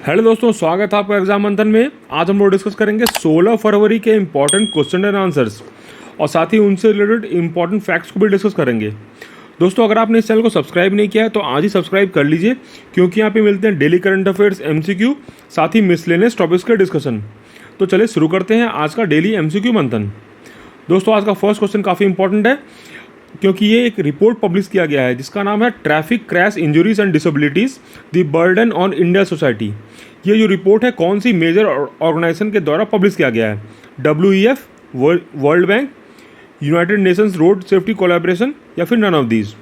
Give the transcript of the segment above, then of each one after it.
Hello दोस्तों, स्वागत है आपका एग्जाम मंथन में। आज हम लोग डिस्कस करेंगे 16 फरवरी के इंपॉर्टेंट क्वेश्चन एंड आंसर्स और साथ ही उनसे रिलेटेड इंपॉर्टेंट फैक्ट्स को भी डिस्कस करेंगे। दोस्तों, अगर आपने इस चैनल को सब्सक्राइब नहीं किया है तो आज ही सब्सक्राइब कर लीजिए, क्योंकि यहाँ पे मिलते हैं डेली करंट अफेयर्स एमसीक्यू, साथ ही मिसलेनियस टॉपिक्स के डिस्कशन। तो चलिए शुरू करते हैं आज का डेली एमसीक्यू मंथन। दोस्तों, आज का फर्स्ट क्वेश्चन काफ़ी इंपॉर्टेंट है, क्योंकि ये एक रिपोर्ट पब्लिश किया गया है जिसका नाम है traffic crash injuries and disabilities the burden on India society. ये जो रिपोर्ट है कौन सी मेजर ऑर्गेनाइजेशन के द्वारा पब्लिश किया गया है? WEF, world bank, United Nations road safety collaboration या फिर नन ऑफ दीज।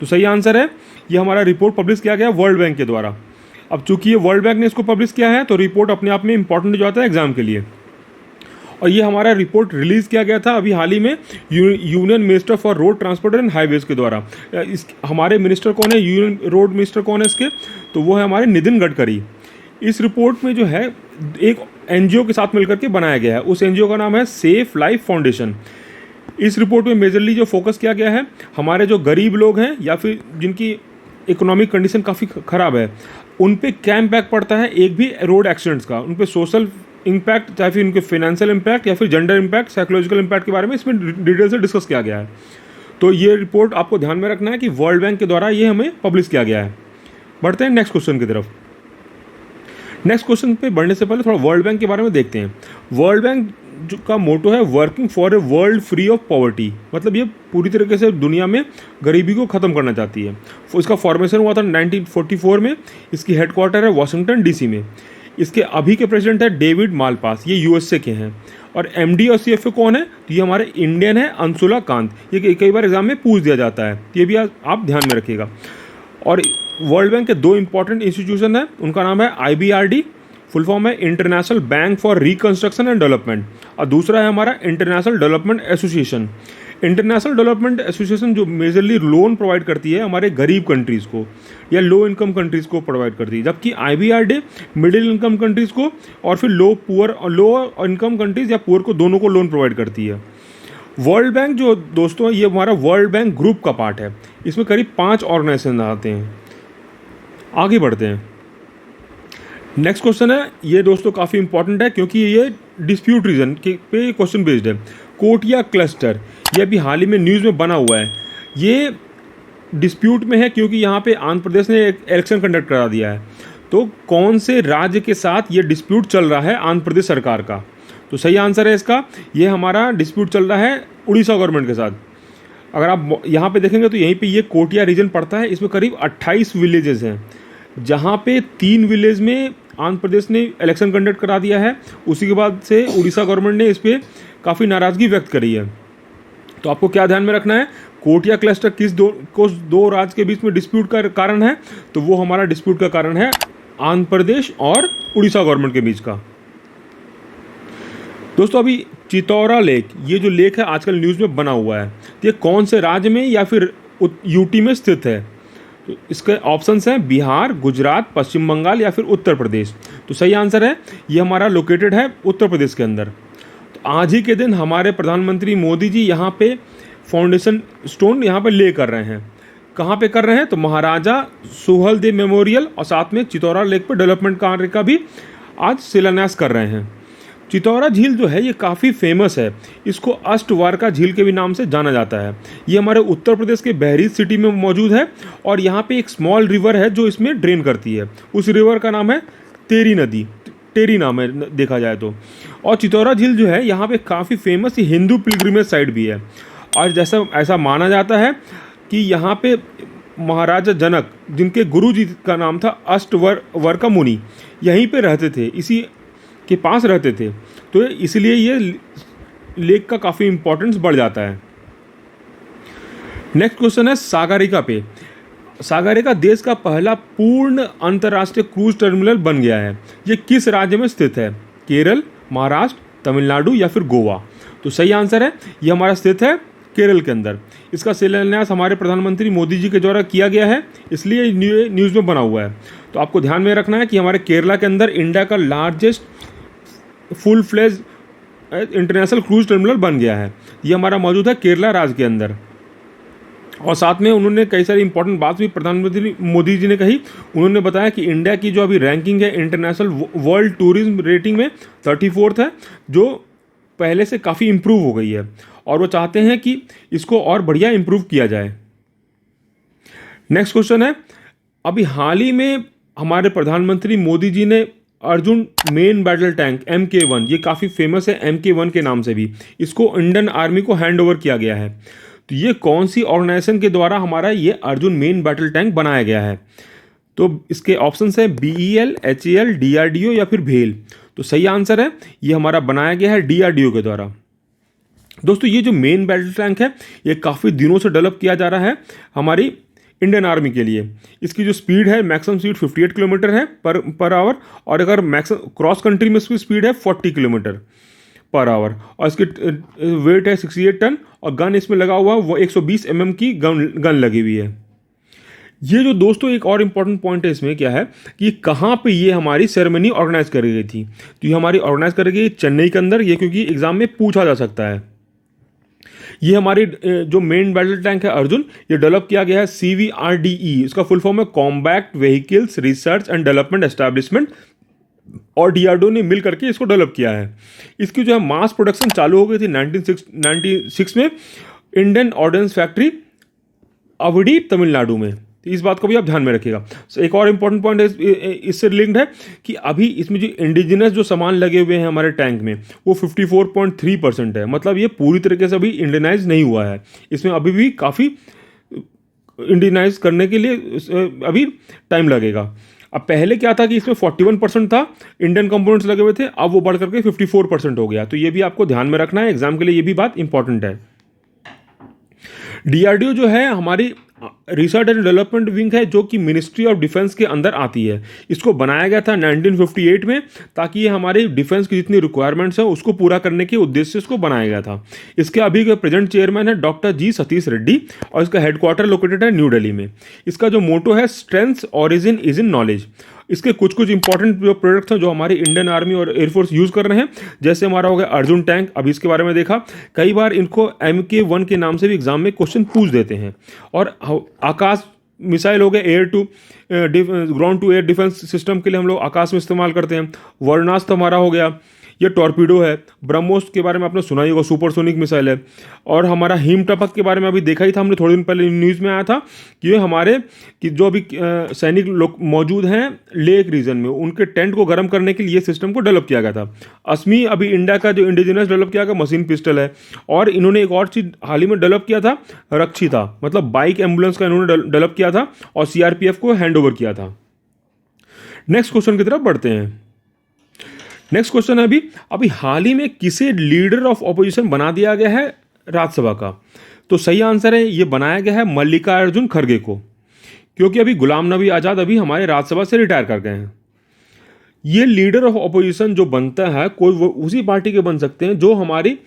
तो सही आंसर है, ये हमारा रिपोर्ट पब्लिश किया गया वर्ल्ड बैंक के द्वारा। अब चूंकि ये वर्ल्ड बैंक ने इसको पब्लिश किया है तो रिपोर्ट अपने आप में इंपॉर्टेंट हो जाता है एग्जाम के लिए। और ये हमारा रिपोर्ट रिलीज़ किया गया था अभी हाल ही में union minister for road transport and highways के द्वारा। इस हमारे मिनिस्टर कौन है, यूनियन रोड मिनिस्टर कौन है इसके? तो वो है हमारे नितिन गडकरी। इस रिपोर्ट में जो है एक एनजीओ के साथ मिलकर के बनाया गया है, उस एनजीओ का नाम है सेफ लाइफ फाउंडेशन। इस रिपोर्ट में मेजरली जो फोकस किया गया है, हमारे जो गरीब लोग हैं या फिर जिनकी इकोनॉमिक कंडीशन काफ़ी ख़राब है, उन पे क्या इम्पैक्ट पड़ता है एक भी रोड एक्सीडेंट्स का, उन पे सोशल इम्पैक्ट, चाहे फिर उनके फाइनेंशियल इम्पैक्ट या फिर जेंडर इम्पैक्ट, साइकोलॉजिकल इम्पैक्ट के बारे में इसमें डिटेल से डिस्कस किया गया है। तो ये रिपोर्ट आपको ध्यान में रखना है कि वर्ल्ड बैंक के द्वारा ये हमें पब्लिश किया गया है। बढ़ते हैं नेक्स्ट क्वेश्चन की तरफ। नेक्स्ट क्वेश्चन पे बढ़ने से पहले थोड़ा वर्ल्ड बैंक के बारे में देखते हैं। वर्ल्ड बैंक का मोटो है working for a world free of poverty, मतलब ये पूरी तरीके से दुनिया में गरीबी को ख़त्म करना चाहती है। इसका फॉर्मेशन हुआ था 1944 में। इसकी हेडक्वार्टर है वाशिंगटन DC में। इसके अभी के प्रेसिडेंट है डेविड मालपास, ये USA के हैं। और MD और CFO कौन है? तो ये हमारे इंडियन है अंशुला कांत। ये कई बार एग्जाम में पूछ दिया जाता है, ये भी आप ध्यान में रखिएगा। और वर्ल्ड बैंक के दो इंपॉर्टेंट इंस्टीट्यूशन है, उनका नाम है IBRD, फुल फॉर्म है international bank for reconstruction and development, और दूसरा है हमारा international development association. International development association जो मेजरली लोन प्रोवाइड करती है हमारे गरीब कंट्रीज़ को या लो इनकम कंट्रीज़ को प्रोवाइड करती है, जबकि IBRD मिडिल इनकम कंट्रीज़ को और फिर लो इनकम कंट्रीज़ या पुअर को, दोनों को लोन प्रोवाइड करती है। वर्ल्ड बैंक जो दोस्तों ये हमारा वर्ल्ड बैंक ग्रुप का पार्ट है, इसमें करीब 5 ऑर्गेनाइजेशन आते हैं। आगे बढ़ते हैं। नेक्स्ट क्वेश्चन है, ये दोस्तों काफ़ी इंपॉर्टेंट है क्योंकि ये डिस्प्यूट रीजन के पे क्वेश्चन बेस्ड है। कोटिया क्लस्टर, ये अभी हाल ही में न्यूज़ में बना हुआ है। ये डिस्प्यूट में है क्योंकि यहाँ पे आंध्र प्रदेश ने एक इलेक्शन कंडक्ट करा दिया है। तो कौन से राज्य के साथ ये डिस्प्यूट चल रहा है आंध्र प्रदेश सरकार का? तो सही आंसर है इसका, ये हमारा डिस्प्यूट चल रहा है उड़ीसा गवर्नमेंट के साथ। अगर आप यहाँ पे देखेंगे तो यहीं पे ये कोटिया रीजन पड़ता है। इसमें करीब 28 विलेजेस हैं, जहाँ पे 3 विलेज में आंध्र प्रदेश ने इलेक्शन कंडक्ट करा दिया है। उसी के बाद से उड़ीसा गवर्नमेंट ने इस पर काफ़ी नाराज़गी व्यक्त करी है। तो आपको क्या ध्यान में रखना है, कोटिया क्लस्टर किस दो राज्य के बीच में डिस्प्यूट का कारण है? तो वो हमारा डिस्प्यूट का कारण है आंध्र प्रदेश और उड़ीसा गवर्नमेंट के बीच का। दोस्तों, अभी चितौरा लेक, ये जो लेक है आजकल न्यूज़ में बना हुआ है, ये कौन से राज्य में या फिर UT में स्थित है? तो इसके ऑप्शंस हैं बिहार, गुजरात, पश्चिम बंगाल या फिर उत्तर प्रदेश। तो सही आंसर है, ये हमारा लोकेटेड है उत्तर प्रदेश के अंदर। तो आज ही के दिन हमारे प्रधानमंत्री मोदी जी यहाँ पे फाउंडेशन स्टोन यहाँ पे ले कर रहे हैं। कहाँ पे कर रहे हैं? तो महाराजा सुहेलदेव मेमोरियल और साथ में चितौरा लेक पे डेवलपमेंट कार्य का भी आज शिलान्यास कर रहे हैं। चितौरा झील जो है ये काफ़ी फेमस है, इसको अष्टवारका झील के भी नाम से जाना जाता है। ये हमारे उत्तर प्रदेश के बहरीच सिटी में मौजूद है और यहाँ पे एक स्मॉल रिवर है जो इसमें ड्रेन करती है। उस रिवर का नाम है तेरी नदी, टेरी नाम है देखा जाए तो। और चितौरा झील जो है यहाँ पे काफ़ी फेमस हिंदू पिलग्रिमेज साइट भी है। और जैसा ऐसा माना जाता है कि यहाँ पे महाराजा जनक, जिनके गुरु जी का नाम था अष्टवारका मुनि, यहीं पे रहते थे, इसी के पास रहते थे। तो इसलिए ये लेक का काफ़ी इम्पोर्टेंस बढ़ जाता है। नेक्स्ट क्वेश्चन है सागरिका पे। सागरिका देश का पहला पूर्ण अंतर्राष्ट्रीय क्रूज टर्मिनल बन गया है। ये किस राज्य में स्थित है? केरल, महाराष्ट्र, तमिलनाडु या फिर गोवा? तो सही आंसर है, ये हमारा स्थित है केरल के अंदर। इसका शिलान्यास हमारे प्रधानमंत्री मोदी जी के द्वारा किया गया है, इसलिए न्यूज़ में बना हुआ है। तो आपको ध्यान में रखना है कि हमारे केरला के अंदर इंडिया का largest full fledge international cruise terminal बन गया है। ये हमारा मौजूद है केरला राज्य के अंदर। और साथ में उन्होंने कई सारी इंपॉर्टेंट बात भी प्रधानमंत्री मोदी जी ने कही। उन्होंने बताया कि इंडिया की जो अभी रैंकिंग है इंटरनेशनल वर्ल्ड टूरिज्म रेटिंग में 34th है, जो पहले से काफ़ी इम्प्रूव हो गई है, और वो चाहते हैं कि इसको और बढ़िया इम्प्रूव किया जाए। नेक्स्ट क्वेश्चन है, अभी हाल ही में हमारे प्रधानमंत्री मोदी जी ने Arjun main battle tank MK1, ये काफ़ी फेमस है MK1 के नाम से भी, इसको इंडियन आर्मी को हैंड ओवर किया गया है। तो ये कौन सी ऑर्गेनाइजेशन के द्वारा हमारा ये अर्जुन मेन बैटल टैंक बनाया गया है? तो इसके ऑप्शंस है BEL, HAL, DRDO या फिर भेल। तो सही आंसर है ये हमारा बनाया गया है DRDO के द्वारा। दोस्तों ये जो मेन बैटल टैंक है ये काफ़ी दिनों से डेवलप किया जा रहा है हमारी इंडियन आर्मी के लिए। इसकी जो स्पीड है मैक्सिमम स्पीड 58 किलोमीटर है पर आवर, और अगर मैक्सिमम क्रॉस कंट्री में इसकी स्पीड है 40 किलोमीटर पर आवर, और इसकी वेट है 68 टन, और गन इसमें लगा हुआ वो 120 mm की गन लगी हुई है। ये जो दोस्तों एक और इम्पॉर्टेंट पॉइंट है इसमें क्या है कि कहाँ पे ये हमारी सेरेमनी ऑर्गेनाइज करी गई थी। तो ये हमारी ऑर्गेनाइज करी गई चेन्नई के अंदर, ये क्योंकि एग्जाम में पूछा जा सकता है। ये हमारी जो मेन बैटल टैंक है अर्जुन, ये डेवलप किया गया है CVRDE, इसका फुल फॉर्म है combat vehicles research and development establishment, और DRDO ने मिल करके इसको डेवलप किया है। इसकी जो है मास प्रोडक्शन चालू हो गई थी 1996 में इंडियन ऑर्डिनेंस फैक्ट्री अवड़ी तमिलनाडु में। तो इस बात को भी आप ध्यान में रखिएगा। एक और इम्पॉर्टेंट पॉइंट इससे लिंक्ड है कि अभी इसमें जो इंडिजिनस जो सामान लगे हुए हैं हमारे टैंक में वो 54.3% है, मतलब ये पूरी तरीके से अभी इंडियनाइज नहीं हुआ है। इसमें अभी भी काफ़ी इंडियनाइज करने के लिए अभी टाइम लगेगा। अब पहले क्या था कि इसमें 41% था इंडियन कंपोनेंट्स लगे हुए थे, अब वो बढ़ करके 54% हो गया। तो ये भी आपको ध्यान में रखना है, एग्जाम के लिए ये भी बात इंपॉर्टेंट है। DRDO जो है हमारी रिसर्च एंड डेवलपमेंट विंग है, जो कि मिनिस्ट्री ऑफ डिफेंस के अंदर आती है। इसको बनाया गया था 1958 में, ताकि ये हमारे डिफेंस की जितनी रिक्वायरमेंट्स हैं उसको पूरा करने के उद्देश्य से इसको बनाया गया था। इसके अभी के प्रेजेंट चेयरमैन है डॉक्टर G सतीश रेड्डी, और इसका हेडक्वार्टर लोकेटेड है न्यू दिल्ली में। इसका जो मोटो है strength origin is in knowledge. इसके कुछ कुछ इंपॉर्टेंट जो प्रोडक्ट्स हैं जो हमारी इंडियन आर्मी और एयरफोर्स यूज़ कर रहे हैं, जैसे हमारा हो गया अर्जुन टैंक, अभी इसके बारे में देखा। कई बार इनको MK1 के नाम से भी एग्जाम में क्वेश्चन पूछ देते हैं। और आकाश मिसाइल हो गए, air to ground to air defence system के लिए हम लोग आकाश में इस्तेमाल करते हैं। वर्णास्त्र हमारा हो गया, ये टॉर्पीडो है। ब्रह्मोस के बारे में आपने सुना ही होगा, सुपरसोनिक मिसाइल है। और हमारा हिम टपक के बारे में अभी देखा ही था हमने, थोड़े दिन पहले न्यूज़ में आया था कि ये हमारे कि जो अभी सैनिक लोग मौजूद हैं लेक रीजन में, उनके टेंट को गर्म करने के लिए ये सिस्टम को डेवलप किया गया था। असमी अभी इंडिया का जो इंडिजिनस डेवलप किया गया मशीन पिस्टल है। और इन्होंने एक और चीज़ हाल ही में डेवलप किया था, रक्षिता, मतलब बाइक एम्बुलेंस का इन्होंने डेवलप किया था और CRPF को हैंड ओवर किया था। नेक्स्ट क्वेश्चन की तरफ बढ़ते हैं। नेक्स्ट क्वेश्चन है अभी हाल ही में किसे लीडर ऑफ ऑपोजिशन बना दिया गया है राज्यसभा का? तो सही आंसर है ये बनाया गया है मल्लिकार्जुन खड़गे को, क्योंकि अभी गुलाम नबी आज़ाद अभी हमारे राज्यसभा से रिटायर कर गए हैं। ये लीडर ऑफ ऑपोजिशन जो बनता है कोई वो उसी पार्टी के बन सकते हैं जो हमारी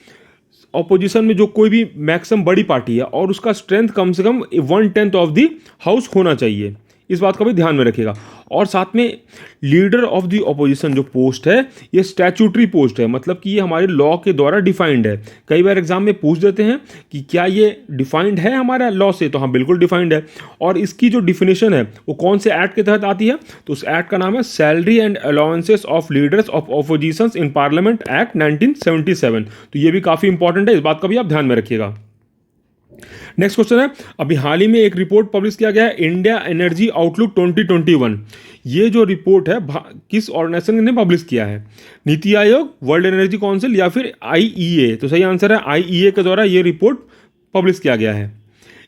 ऑपोजिशन में जो कोई भी मैक्सिमम बड़ी पार्टी है और उसका स्ट्रेंथ कम से कम 1/10 ऑफ द हाउस होना चाहिए। इस बात का भी ध्यान में रखिएगा। और साथ में लीडर ऑफ द ऑपोजिशन जो पोस्ट है ये स्टैट्यूटरी पोस्ट है, मतलब कि ये हमारे लॉ के द्वारा डिफाइंड है। कई बार एग्जाम में पूछ देते हैं कि क्या ये डिफाइंड है हमारा लॉ से, तो हाँ बिल्कुल डिफाइंड है। और इसकी जो डिफिनेशन है वो कौन से एक्ट के तहत आती है? तो उस एक्ट का नाम है salary and allowances of leaders of opposition's in parliament act 1977। तो ये भी काफ़ी इंपॉर्टेंट है, इस बात का भी आप ध्यान में रखिएगा। नेक्स्ट क्वेश्चन है अभी हाल ही में एक रिपोर्ट पब्लिश किया गया है, इंडिया एनर्जी आउटलुक 2021। ये जो रिपोर्ट है किस ऑर्गेनाइजेशन ने पब्लिश किया है? NITI Aayog, world energy council या फिर IEA? तो सही आंसर है IEA के द्वारा ये रिपोर्ट पब्लिश किया गया है।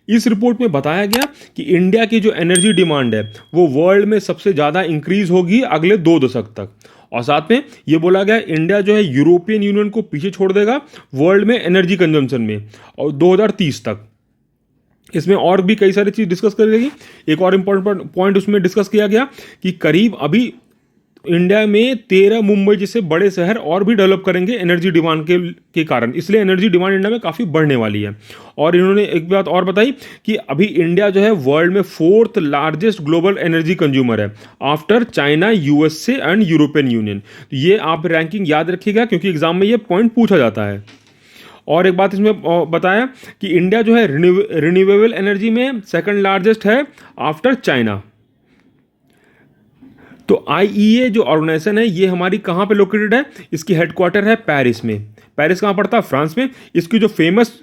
इस रिपोर्ट में बताया गया कि इंडिया की जो एनर्जी डिमांड है वो वर्ल्ड में सबसे ज़्यादा इंक्रीज होगी अगले 2 दशक तक। और साथ में ये बोला गया इंडिया जो है यूरोपियन यूनियन को पीछे छोड़ देगा वर्ल्ड में एनर्जी कंजम्पशन में, और 2030 तक। इसमें और भी कई सारी चीज़ डिस्कस करी गई। एक और इम्पोर्टेंट पॉइंट उसमें डिस्कस किया गया कि करीब अभी इंडिया में 13 मुंबई जैसे बड़े शहर और भी डेवलप करेंगे एनर्जी डिमांड के कारण, इसलिए एनर्जी डिमांड इंडिया में काफ़ी बढ़ने वाली है। और इन्होंने एक बात और बताई कि अभी इंडिया जो है वर्ल्ड में 4th largest global energy consumer है after China, USA and European Union. तो ये आप रैंकिंग याद रखिएगा क्योंकि एग्जाम में ये पॉइंट पूछा जाता है। और एक बात इसमें बताया कि इंडिया जो है रिन्यूएबल एनर्जी में सेकंड लार्जेस्ट है आफ्टर चाइना। तो आईईए जो ऑर्गेनाइजेशन है ये हमारी कहाँ पे लोकेटेड है, इसकी हेडक्वार्टर है पेरिस में। पेरिस कहाँ पड़ता है, फ्रांस में। इसकी जो फेमस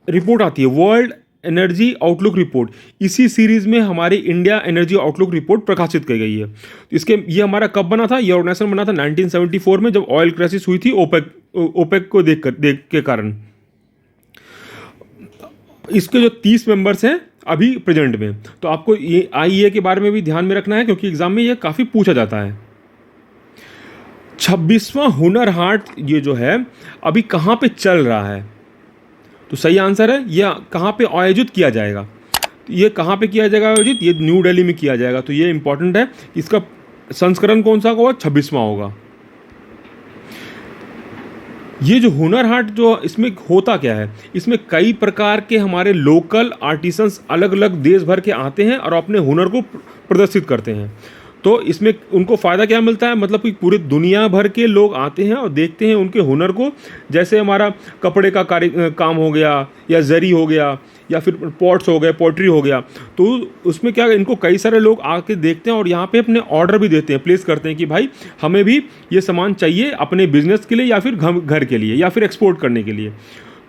रिपोर्ट आती है वर्ल्ड एनर्जी आउटलुक रिपोर्ट, इसी सीरीज में हमारी इंडिया एनर्जी आउटलुक रिपोर्ट प्रकाशित की गई है। इसके ये हमारा कब बना था, ये ऑर्गेनाइजेशन बना था 1974 में, जब ऑयल क्राइसिस हुई थी ओपेक को देख के कारण। इसके जो 30 मेंबर्स हैं अभी प्रेजेंट में। तो आपको ये आईईए के बारे में भी ध्यान में रखना है, क्योंकि एग्जाम में ये काफ़ी पूछा जाता है। 26वां हुनर हाट ये जो है अभी कहाँ पे चल रहा है, तो सही आंसर है यह कहाँ पे आयोजित किया जाएगा। तो ये कहाँ पे किया जाएगा आयोजित, ये न्यू दिल्ली में किया जाएगा। तो ये इंपॉर्टेंट है, इसका संस्करण कौन सा होगा, 26वां होगा। ये जो हुनर हाट जो इसमें होता क्या है, इसमें कई प्रकार के हमारे लोकल आर्टिसंस अलग अलग देश भर के आते हैं और अपने हुनर को प्रदर्शित करते हैं। तो इसमें उनको फ़ायदा क्या मिलता है, मतलब कि पूरे दुनिया भर के लोग आते हैं और देखते हैं उनके हुनर को। जैसे हमारा कपड़े का काम हो गया, या जरी हो गया, या फिर पॉट्स हो गए, पोट्री हो गया। तो उसमें क्या, इनको कई सारे लोग आके देखते हैं और यहाँ पे अपने ऑर्डर भी देते हैं, प्लेस करते हैं कि भाई हमें भी ये सामान चाहिए अपने बिजनेस के लिए, या फिर घर के लिए, या फिर एक्सपोर्ट करने के लिए।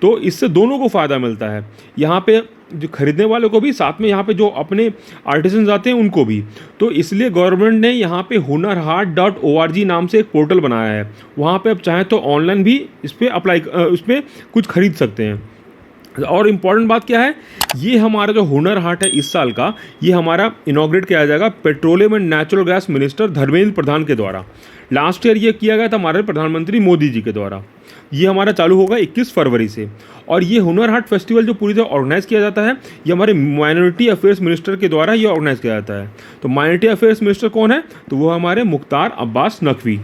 तो इससे दोनों को फ़ायदा मिलता है, यहाँ पे जो खरीदने वालों को भी, साथ में यहाँ पे जो अपने आर्टिसन आते हैं उनको भी। तो इसलिए गवर्नमेंट ने यहाँ पे hunarhaat.org नाम से एक पोर्टल बनाया है। वहाँ पे आप चाहें तो ऑनलाइन भी इस पर कुछ खरीद सकते हैं। और इम्पॉर्टेंट बात क्या है, ये हमारा जो हुनर हाट है इस साल का, ये हमारा इनॉग्रेट किया जाएगा petroleum and natural gas minister Dharmendra Pradhan के द्वारा। लास्ट ईयर ये किया गया था हमारे प्रधानमंत्री मोदी जी के द्वारा। ये हमारा चालू होगा 21 फरवरी से। और ये हुनर हाट फेस्टिवल जो पूरी तरह ऑर्गेनाइज किया जाता है, ये हमारे माइनॉरिटी अफेयर्स मिनिस्टर के द्वारा ये ऑर्गेनाइज किया जाता है। तो माइनॉरिटी अफेयर्स मिनिस्टर कौन है, तो वो हमारे मुख्तार अब्बास नकवी।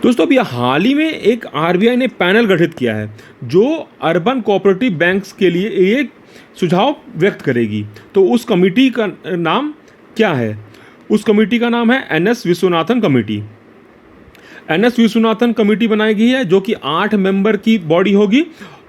दोस्तों अभी हाल ही में एक आरबीआई ने पैनल गठित किया है जो अर्बन कोऑपरेटिव बैंक्स के लिए एक सुझाव व्यक्त करेगी। तो उस कमेटी का नाम क्या है, उस कमेटी का नाम है NS Vishwanathan committee. NS Vishwanathan committee बनाई गई है, जो कि 8 मेंबर की बॉडी होगी,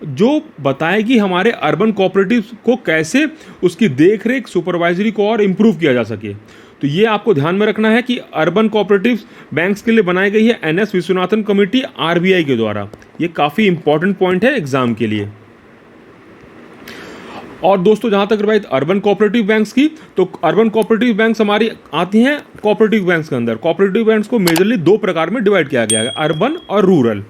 जो बताएगी हमारे अर्बन कोऑपरेटिव को कैसे उसकी देखरेख, सुपरवाइजरी को और इम्प्रूव किया जा सके। तो ये आपको ध्यान में रखना है कि अर्बन कोऑपरेटिव बैंक्स के लिए बनाई गई है एनएस विश्वनाथन कमेटी आरबीआई के द्वारा। ये काफ़ी इंपॉर्टेंट पॉइंट है एग्जाम के लिए। और दोस्तों जहाँ तक रही अर्बन कोऑपरेटिव बैंक्स की, तो अर्बन कोऑपरेटिव बैंक्स हमारी आती हैं कोऑपरेटिव बैंक्स के अंदर। कोऑपरेटिव बैंक्स को मेजरली 2 प्रकार में डिवाइड किया गया है, अर्बन और रूरल।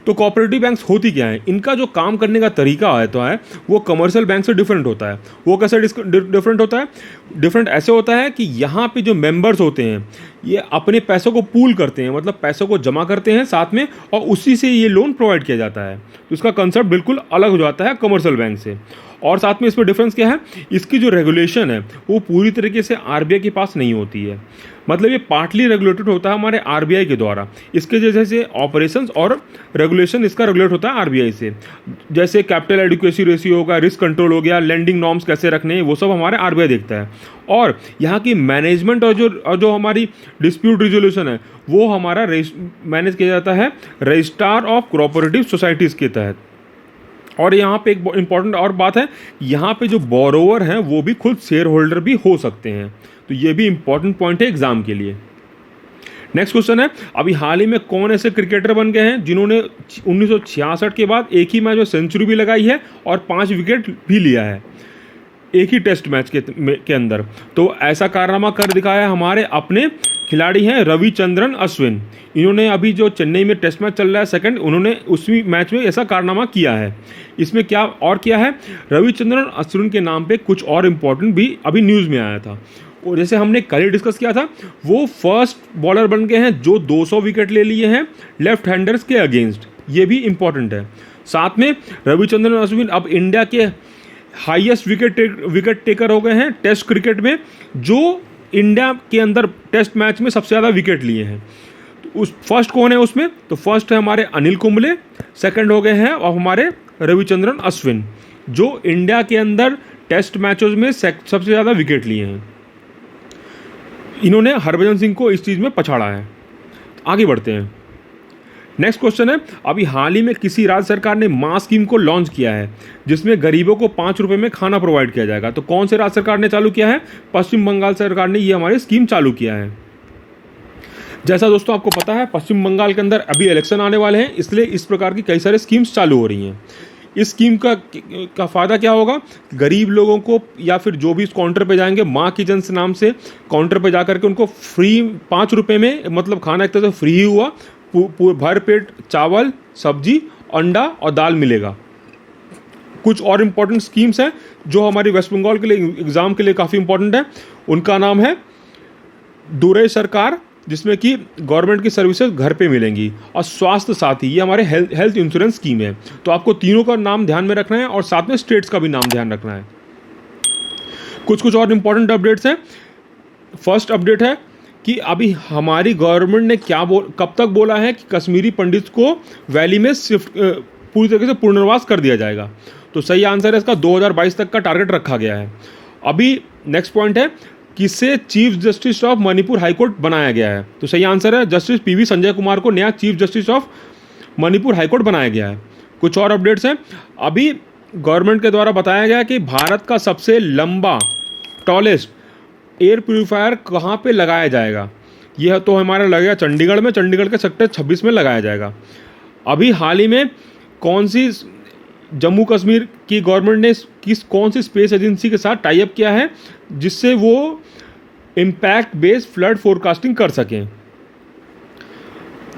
तो कोऑपरेटिव बैंक्स होती क्या है, इनका जो काम करने का तरीका है वो कमर्शियल बैंक से डिफरेंट होता है। वो कैसे डिफरेंट होता है, डिफरेंट ऐसे होता है कि यहाँ पे जो मेंबर्स होते हैं ये अपने पैसों को पूल करते हैं, मतलब पैसों को जमा करते हैं साथ में, और उसी से ये लोन प्रोवाइड किया जाता है। तो इसका कंसेप्ट बिल्कुल अलग हो जाता है कमर्शियल बैंक से। और साथ में इसमें डिफरेंस क्या है, इसकी जो रेगुलेशन है वो पूरी तरीके से आरबीआई के पास नहीं होती है, मतलब ये पार्टली रेगुलेटेड होता है हमारे आरबीआई के द्वारा। इसके जैसे ऑपरेशंस और रेगुलेशन इसका रेगुलेट होता है आरबीआई से। जैसे कैपिटल एडिक्वेसी रेशियो होगा, रिस्क कंट्रोल हो गया, लेंडिंग नॉर्म्स कैसे रखने हैं, वो सब हमारे आरबीआई देखता है। और यहाँ की मैनेजमेंट और जो हमारी डिस्प्यूट रिजोल्यूशन है वो हमारा मैनेज किया जाता है रजिस्ट्रार ऑफ कोऑपरेटिव सोसाइटीज़ के तहत। और यहाँ पे एक इम्पॉर्टेंट और बात है, यहाँ पे जो बोरोवर हैं वो भी खुद शेयर होल्डर भी हो सकते हैं। तो ये भी इंपॉर्टेंट पॉइंट है एग्जाम के लिए। नेक्स्ट क्वेश्चन है, अभी हाल ही में कौन ऐसे क्रिकेटर बन गए हैं जिन्होंने 1966 के बाद एक ही मैच में सेंचुरी भी लगाई है और 5 विकेट भी लिया है एक ही टेस्ट मैच के अंदर। तो ऐसा कारनामा कर दिखाया हमारे अपने खिलाड़ी हैं रविचंद्रन अश्विन। इन्होंने अभी जो चेन्नई में टेस्ट मैच चल रहा है सेकंड, उन्होंने उसी मैच में ऐसा कारनामा किया है। इसमें क्या और किया है, रविचंद्रन अश्विन के नाम पे कुछ और इम्पोर्टेंट भी अभी न्यूज़ में आया था। और जैसे हमने कल ही डिस्कस किया था, वो फर्स्ट बॉलर बन गए हैं जो 200 विकेट ले लिए हैं लेफ्ट हैंडर्स के अगेंस्ट। ये भी इम्पॉर्टेंट है। साथ में रविचंद्रन अश्विन अब इंडिया के हाईएस्ट विकेट टेकर हो गए हैं टेस्ट क्रिकेट में, जो इंडिया के अंदर टेस्ट मैच में सबसे ज़्यादा विकेट लिए हैं। तो उस फर्स्ट कौन है उसमें, तो फर्स्ट है हमारे अनिल कुंबले, सेकंड हो गए हैं और हमारे रविचंद्रन अश्विन, जो इंडिया के अंदर टेस्ट मैचों में सबसे ज़्यादा विकेट लिए हैं। इन्होंने हरभजन सिंह को इस चीज़ में पछाड़ा है। आगे बढ़ते हैं। नेक्स्ट क्वेश्चन है, अभी हाल ही में किसी राज्य सरकार ने मां स्कीम को लॉन्च किया है जिसमें गरीबों को 5 रुपए में खाना प्रोवाइड किया जाएगा। तो कौन से राज्य सरकार ने चालू किया है? पश्चिम बंगाल सरकार ने ये हमारी स्कीम चालू किया है। जैसा दोस्तों आपको पता है, पश्चिम बंगाल के अंदर अभी इलेक्शन आने वाले हैं, इसलिए इस प्रकार की कई सारे स्कीम्स चालू हो रही हैं। इस स्कीम का फ़ायदा क्या होगा? गरीब लोगों को या फिर जो भी इस काउंटर पे जाएंगे, माँ किचन से नाम से काउंटर पे जा करके उनको फ्री 5 रुपये में मतलब खाना एक तरह से फ्री ही हुआ, भर पेट चावल, सब्जी, अंडा और दाल मिलेगा। कुछ और इम्पोर्टेंट स्कीम्स हैं जो हमारी वेस्ट बंगाल के लिए एग्ज़ाम के लिए काफ़ी इंपॉर्टेंट है। उनका नाम है दुरे सरकार, जिसमें कि गवर्नमेंट की सर्विसेज घर पे मिलेंगी, और स्वास्थ्य साथी, ये हमारे हेल्थ इंश्योरेंस स्कीम है। तो आपको तीनों का नाम ध्यान में रखना है और साथ में स्टेट्स का भी नाम ध्यान रखना है। कुछ और इम्पोर्टेंट अपडेट्स हैं। फर्स्ट अपडेट है कि अभी हमारी गवर्नमेंट ने कब तक बोला है कि कश्मीरी पंडित को वैली में शिफ्ट पूरी तरीके से पुनर्वास कर दिया जाएगा। तो सही आंसर है इसका 2022 तक का टारगेट रखा गया है। अभी नेक्स्ट पॉइंट है, किसे chief justice of Manipur high court बनाया गया है? तो सही आंसर है जस्टिस पीवी संजय कुमार को नया chief justice of Manipur high court बनाया गया है। कुछ और अपडेट्स हैं। अभी गवर्नमेंट के द्वारा बताया गया कि भारत का सबसे लंबा टॉलेस्ट एयर प्यूरीफायर कहाँ पे लगाया जाएगा? यह तो हमारा लगेगा चंडीगढ़ में, चंडीगढ़ के सेक्टर 26 में लगाया जाएगा। अभी हाल ही में कौन सी जम्मू कश्मीर की गवर्नमेंट ने कौन सी स्पेस एजेंसी के साथ टाई अप किया है जिससे वो इम्पैक्ट बेस्ड फ्लड फोरकास्टिंग कर सकें?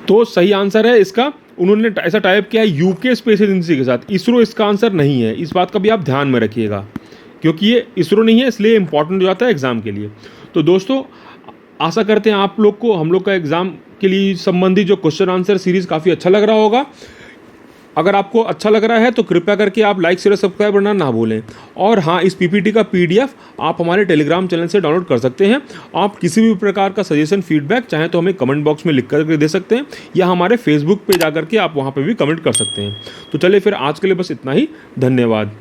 तो सही आंसर है इसका, उन्होंने ऐसा टाई अप किया है यूके स्पेस एजेंसी के साथ। इसरो इसका आंसर नहीं है, इस बात का भी आप ध्यान में रखिएगा, क्योंकि ये इसरो नहीं है, इसलिए इंपॉर्टेंट हो जाता है एग्जाम के लिए। तो दोस्तों आशा करते हैं आप लोग को हम लोग का एग्जाम के लिए संबंधित जो क्वेश्चन आंसर सीरीज काफ़ी अच्छा लग रहा होगा। अगर आपको अच्छा लग रहा है तो कृपया करके आप लाइक शेयर सब्सक्राइब करना ना भूलें। और हाँ, इस पीपीटी का पीडीएफ आप हमारे टेलीग्राम चैनल से डाउनलोड कर सकते हैं। आप किसी भी प्रकार का सजेशन फीडबैक चाहें तो हमें कमेंट बॉक्स में लिख करके दे सकते हैं, या हमारे फेसबुक पे जा करके आप वहाँ पे भी कमेंट कर सकते हैं। तो चलिए फिर आज के लिए बस इतना ही। धन्यवाद।